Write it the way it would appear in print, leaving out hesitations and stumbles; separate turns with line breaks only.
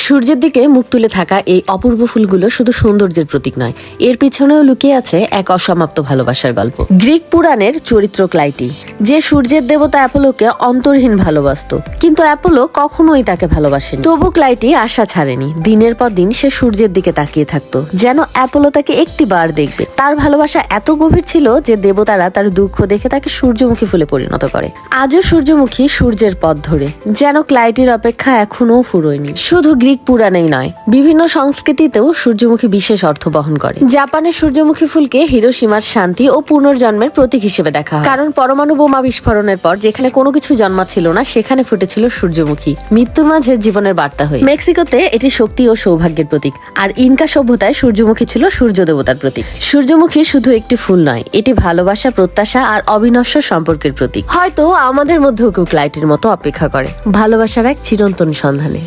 সূর্যের দিকে মুখ তুলে থাকা এই অপূর্ব ফুলগুলো শুধু সৌন্দর্যের প্রতীক নয়, এর পিছনেও লুকিয়ে আছে এক অসমাপ্ত ভালোবাসার গল্প। গ্রিক পুরাণের চরিত্র ক্লাইটি, যে সূর্যের দেবতা অ্যাপোলোকে অন্তরহীন ভালোবাসত, কিন্তু অ্যাপোলো কখনোই তাকে ভালোবাসেনি। তবু ক্লাইটি আশা ছাড়েনি। দিনের পর দিন সে সূর্যের দিকে তাকিয়ে থাকতো, যেন অ্যাপোলো তাকে একটি বার দেখবে। তার ভালোবাসা এত গভীর ছিল যে দেবতারা তার দুঃখ দেখে তাকে সূর্যমুখী ফুলে পরিণত করে। আজও সূর্যমুখী সূর্যের পথ ধরে, যেন ক্লাইটির অপেক্ষা এখনো ফুরোয়নি। শুধু গ্রিক পুরাণেই নয়, বিভিন্ন সংস্কৃতিতেও সূর্যমুখী বিশেষ অর্থ বহন করে। জাপানের সূর্যমুখী ফুলকে হিরোশিমার শান্তি ও পুনর্জন্মের প্রতীক হিসেবে দেখা হয়, কারণ পরমাণু বোমা বিস্ফোরণের পর যেখানে কোনো কিছু জন্মাচ্ছিল না, সেখানে ফুটেছিল সূর্যমুখী, মৃত্যুর মাঝে জীবনের বার্তা হয়ে। মেক্সিকোতে এটি শক্তি ও সৌভাগ্যের প্রতীক, আর ইনকা সভ্যতায় সূর্যমুখী ছিল সূর্য দেবতার প্রতীক। সূর্যমুখী শুধু একটি ফুল নয়, এটি ভালোবাসা, প্রত্যাশা আর অবিনশ্বর সম্পর্কের প্রতীক। হয়তো আমাদের মধ্যেও কেউ ক্লাইটির মতো অপেক্ষা করে, ভালোবাসার এক চিরন্তন সন্ধানে।